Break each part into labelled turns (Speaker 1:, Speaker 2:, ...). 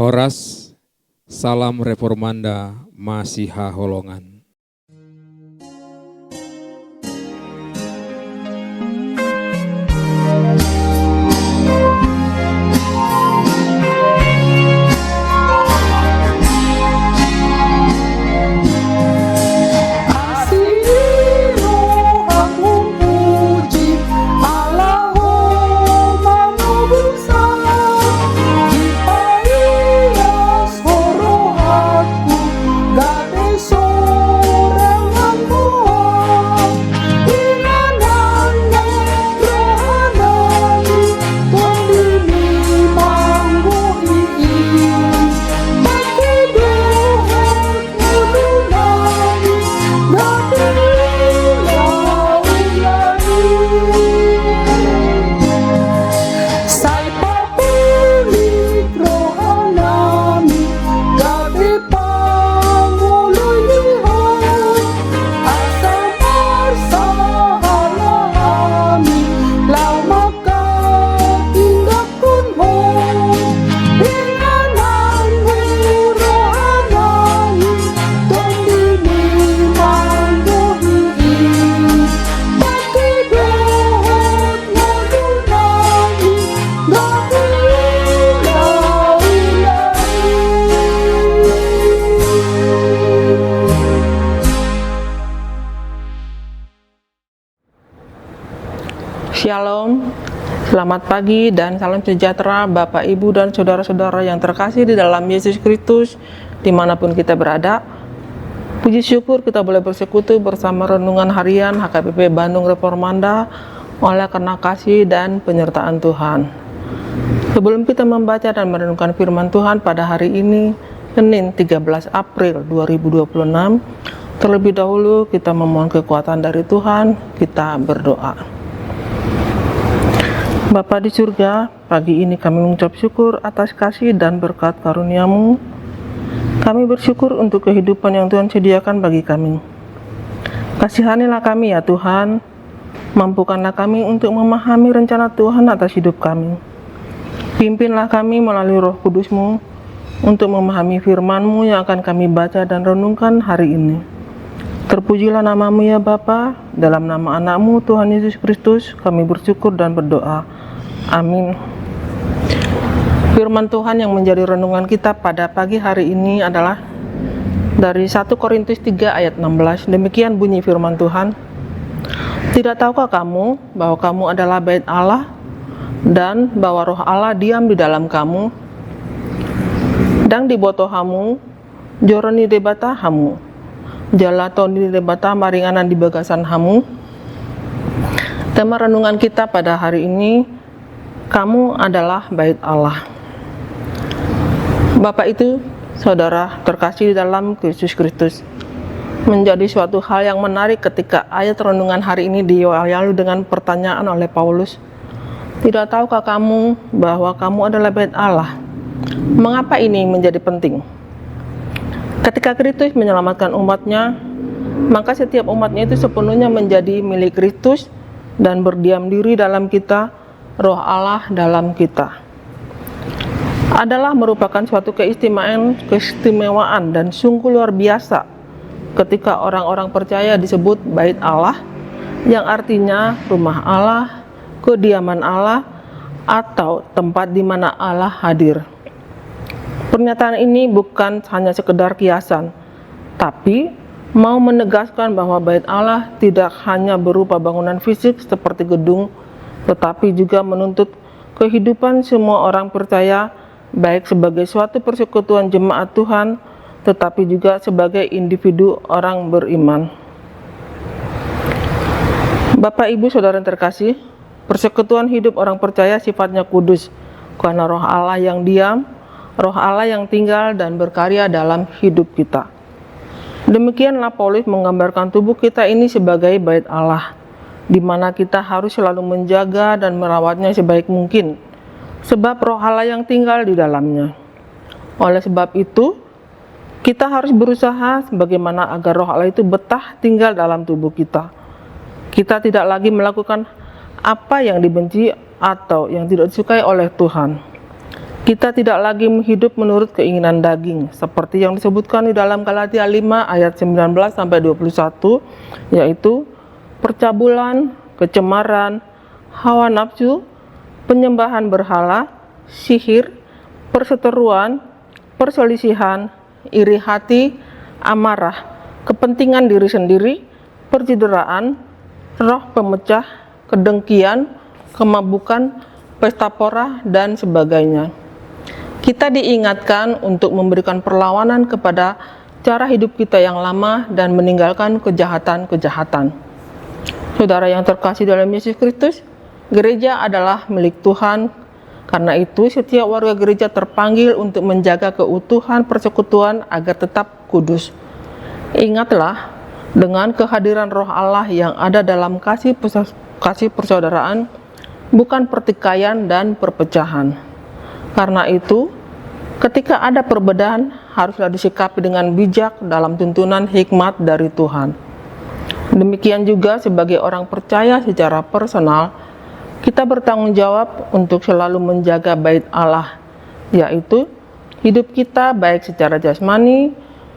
Speaker 1: Horas, Salam Reformanda, Masiha Holongan.
Speaker 2: Shalom, selamat pagi dan salam sejahtera Bapak, Ibu, dan saudara-saudara yang terkasih di dalam Yesus Kristus dimanapun kita berada. Puji syukur kita boleh bersekutu bersama renungan harian HKBP Bandung Reformanda oleh karena kasih dan penyertaan Tuhan. Sebelum kita membaca dan merenungkan firman Tuhan pada hari ini, Senin 13 April 2026, terlebih dahulu kita memohon kekuatan dari Tuhan, kita berdoa. Bapa di surga, pagi ini kami mengucap syukur atas kasih dan berkat karunia-Mu. Kami bersyukur untuk kehidupan yang Tuhan sediakan bagi kami. Kasihanilah kami ya Tuhan, mampukanlah kami untuk memahami rencana Tuhan atas hidup kami. Pimpinlah kami melalui Roh Kudus-Mu untuk memahami firman-Mu yang akan kami baca dan renungkan hari ini. Terpujilah nama-Mu ya Bapa, dalam nama anak-Mu Tuhan Yesus Kristus kami bersyukur dan berdoa. Amin. Firman Tuhan yang menjadi renungan kita pada pagi hari ini adalah dari 1 Korintus 3 ayat 16. Demikian bunyi firman Tuhan. Tidak tahukah kamu bahwa kamu adalah bait Allah dan bahwa roh Allah diam di dalam kamu? Dan di botohamu, joroni debata hamu, jalatoni debata maringanan di bagasan hamu. Tema renungan kita pada hari ini, kamu adalah bait Allah. Bapak itu, saudara terkasih di dalam Yesus Kristus, menjadi suatu hal yang menarik ketika ayat renungan hari ini diawali dengan pertanyaan oleh Paulus. Tidak tahukah kamu bahwa kamu adalah bait Allah? Mengapa ini menjadi penting? Ketika Kristus menyelamatkan umatnya, maka setiap umatnya itu sepenuhnya menjadi milik Kristus dan berdiam diri dalam kita. Roh Allah dalam kita adalah merupakan suatu keistimewaan dan sungguh luar biasa ketika orang-orang percaya disebut bait Allah, yang artinya rumah Allah, kediaman Allah, atau tempat di mana Allah hadir. Pernyataan ini bukan hanya sekedar kiasan, tapi mau menegaskan bahwa bait Allah tidak hanya berupa bangunan fisik seperti gedung, tetapi juga menuntut kehidupan semua orang percaya, baik sebagai suatu persekutuan jemaat Tuhan, tetapi juga sebagai individu orang beriman. Bapak, Ibu, saudara yang terkasih, persekutuan hidup orang percaya sifatnya kudus, karena roh Allah yang diam, roh Allah yang tinggal dan berkarya dalam hidup kita. Demikianlah Paulus menggambarkan tubuh kita ini sebagai bait Allah, di mana kita harus selalu menjaga dan merawatnya sebaik mungkin, sebab roh Allah yang tinggal di dalamnya. Oleh sebab itu, kita harus berusaha bagaimana agar roh Allah itu betah tinggal dalam tubuh kita. Kita tidak lagi melakukan apa yang dibenci atau yang tidak disukai oleh Tuhan. Kita tidak lagi hidup menurut keinginan daging, seperti yang disebutkan di dalam Galatia 5 ayat 19-21, yaitu percabulan, kecemaran, hawa nafsu, penyembahan berhala, sihir, perseteruan, perselisihan, iri hati, amarah, kepentingan diri sendiri, percideraan, roh pemecah, kedengkian, kemabukan, pesta pora, dan sebagainya. Kita diingatkan untuk memberikan perlawanan kepada cara hidup kita yang lama dan meninggalkan kejahatan-kejahatan. Saudara yang terkasih dalam Yesus Kristus, gereja adalah milik Tuhan. Karena itu, setiap warga gereja terpanggil untuk menjaga keutuhan persekutuan agar tetap kudus. Ingatlah, dengan kehadiran Roh Allah yang ada dalam kasih persaudaraan, bukan pertikaian dan perpecahan. Karena itu, ketika ada perbedaan, haruslah disikapi dengan bijak dalam tuntunan hikmat dari Tuhan. Demikian juga sebagai orang percaya secara personal, kita bertanggung jawab untuk selalu menjaga bait Allah, yaitu hidup kita baik secara jasmani,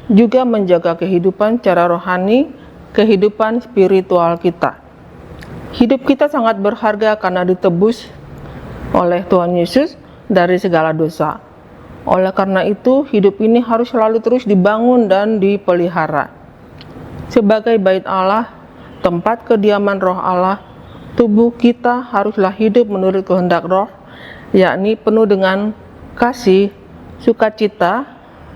Speaker 2: juga menjaga kehidupan secara rohani, kehidupan spiritual kita. Hidup kita sangat berharga karena ditebus oleh Tuhan Yesus dari segala dosa. Oleh karena itu, hidup ini harus selalu terus dibangun dan dipelihara. Sebagai bait Allah, tempat kediaman Roh Allah, tubuh kita haruslah hidup menurut kehendak Roh, yakni penuh dengan kasih, sukacita,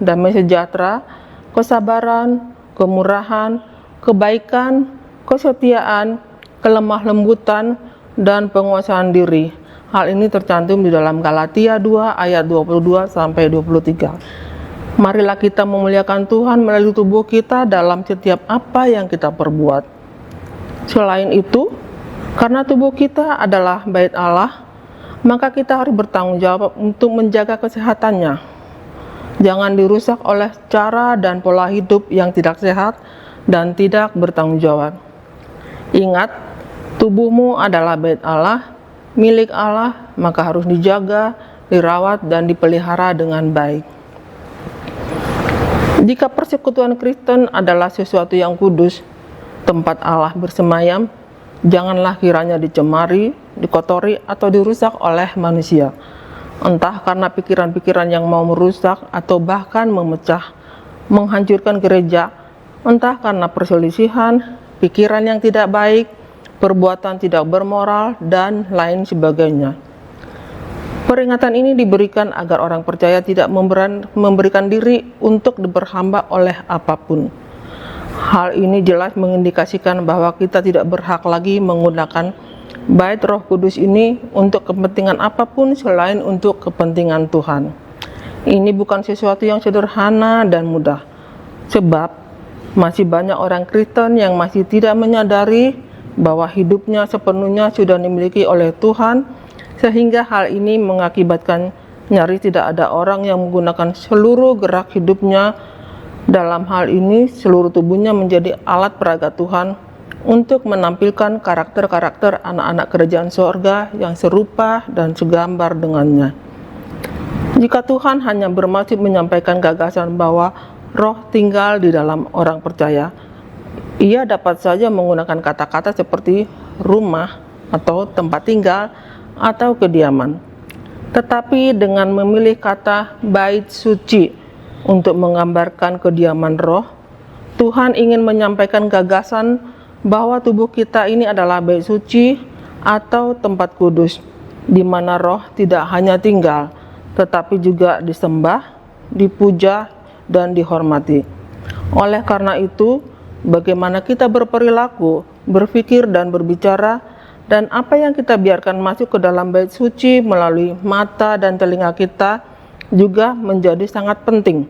Speaker 2: damai sejahtera, kesabaran, kemurahan, kebaikan, kesetiaan, kelemah lembutan, dan penguasaan diri. Hal ini tercantum di dalam Galatia 2 ayat 22-23. Marilah kita memuliakan Tuhan melalui tubuh kita dalam setiap apa yang kita perbuat. Selain itu, karena tubuh kita adalah bait Allah, maka kita harus bertanggung jawab untuk menjaga kesehatannya. Jangan dirusak oleh cara dan pola hidup yang tidak sehat dan tidak bertanggung jawab. Ingat, tubuhmu adalah bait Allah, milik Allah, maka harus dijaga, dirawat, dan dipelihara dengan baik. Jika persekutuan Kristen adalah sesuatu yang kudus, tempat Allah bersemayam, janganlah kiranya dicemari, dikotori, atau dirusak oleh manusia. Entah karena pikiran-pikiran yang mau merusak atau bahkan memecah, menghancurkan gereja, entah karena perselisihan, pikiran yang tidak baik, perbuatan tidak bermoral, dan lain sebagainya. Peringatan ini diberikan agar orang percaya tidak memberikan diri untuk berhamba oleh apapun. Hal ini jelas mengindikasikan bahwa kita tidak berhak lagi menggunakan bait Roh Kudus ini untuk kepentingan apapun selain untuk kepentingan Tuhan. Ini bukan sesuatu yang sederhana dan mudah, sebab masih banyak orang Kristen yang masih tidak menyadari bahwa hidupnya sepenuhnya sudah dimiliki oleh Tuhan, sehingga hal ini mengakibatkan nyaris tidak ada orang yang menggunakan seluruh gerak hidupnya. Dalam hal ini, seluruh tubuhnya menjadi alat peraga Tuhan untuk menampilkan karakter-karakter anak-anak kerajaan sorga yang serupa dan segambar dengannya. Jika Tuhan hanya bermaksud menyampaikan gagasan bahwa Roh tinggal di dalam orang percaya, Ia dapat saja menggunakan kata-kata seperti rumah atau tempat tinggal atau kediaman. Tetapi dengan memilih kata bait suci untuk menggambarkan kediaman Roh, Tuhan ingin menyampaikan gagasan bahwa tubuh kita ini adalah bait suci atau tempat kudus, di mana Roh tidak hanya tinggal, tetapi juga disembah, dipuja, dan dihormati. Oleh karena itu, bagaimana kita berperilaku, berpikir, dan berbicara, dan apa yang kita biarkan masuk ke dalam bait suci melalui mata dan telinga kita juga menjadi sangat penting,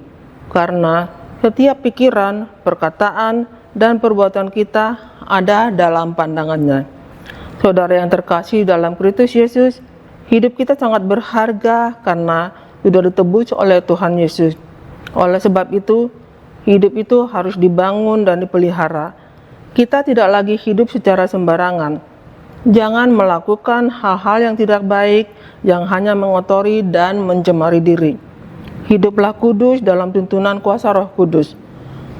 Speaker 2: karena setiap pikiran, perkataan, dan perbuatan kita ada dalam pandangannya. Saudara yang terkasih dalam Kristus Yesus, hidup kita sangat berharga karena sudah ditebus oleh Tuhan Yesus. Oleh sebab itu, hidup itu harus dibangun dan dipelihara. Kita tidak lagi hidup secara sembarangan. Jangan melakukan hal-hal yang tidak baik, yang hanya mengotori dan mencemari diri. Hiduplah kudus dalam tuntunan kuasa Roh Kudus.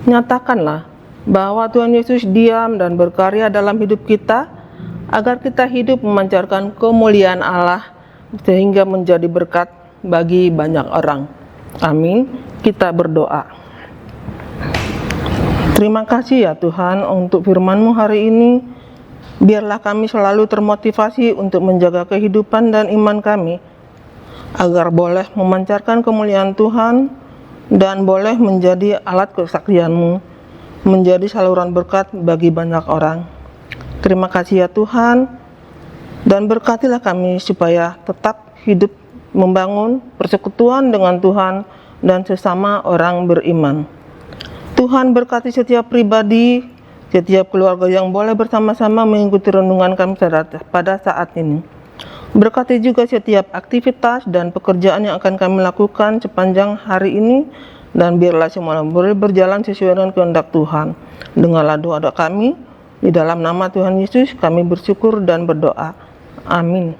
Speaker 2: Nyatakanlah bahwa Tuhan Yesus diam dan berkarya dalam hidup kita, agar kita hidup memancarkan kemuliaan Allah, sehingga menjadi berkat bagi banyak orang. Amin. Kita berdoa. Terima kasih ya Tuhan untuk firman-Mu hari ini. Biarlah kami selalu termotivasi untuk menjaga kehidupan dan iman kami, agar boleh memancarkan kemuliaan Tuhan dan boleh menjadi alat kesaksian-Mu, menjadi saluran berkat bagi banyak orang. Terima kasih ya Tuhan, dan berkatilah kami supaya tetap hidup membangun persekutuan dengan Tuhan dan sesama orang beriman. Tuhan berkati setiap pribadi, setiap keluarga yang boleh bersama-sama mengikuti renungan kami pada saat ini. Berkati juga setiap aktivitas dan pekerjaan yang akan kami lakukan sepanjang hari ini, dan biarlah semua boleh berjalan sesuai dengan kehendak Tuhan. Dengarlah doa-doa kami, di dalam nama Tuhan Yesus kami bersyukur dan berdoa. Amin.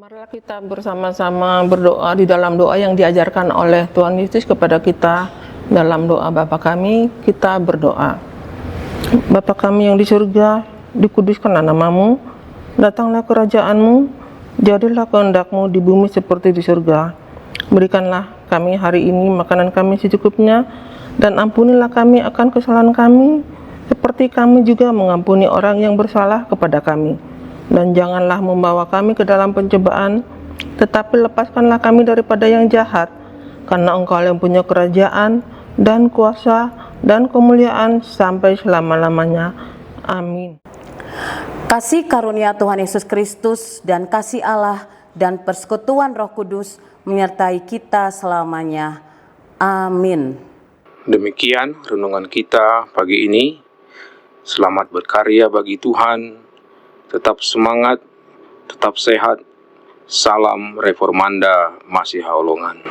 Speaker 2: Marilah kita bersama-sama berdoa di dalam doa yang diajarkan oleh Tuhan Yesus kepada kita. Dalam doa Bapa kami, kita berdoa. Bapa kami yang di surga, dikuduskanlah nama-Mu, datanglah kerajaan-Mu, jadilah kehendak-Mu di bumi seperti di surga. Berikanlah kami hari ini makanan kami secukupnya, dan ampunilah kami akan kesalahan kami, seperti kami juga mengampuni orang yang bersalah kepada kami. Dan janganlah membawa kami ke dalam pencobaan, tetapi lepaskanlah kami daripada yang jahat, karena Engkau yang punya kerajaan, dan kuasa, dan kemuliaan sampai selama-lamanya. Amin.
Speaker 3: Kasih karunia Tuhan Yesus Kristus dan kasih Allah dan persekutuan Roh Kudus menyertai kita selamanya. Amin.
Speaker 1: Demikian renungan kita pagi ini. Selamat berkarya bagi Tuhan. Tetap semangat, tetap sehat. Salam Reformanda Masiha Holongan.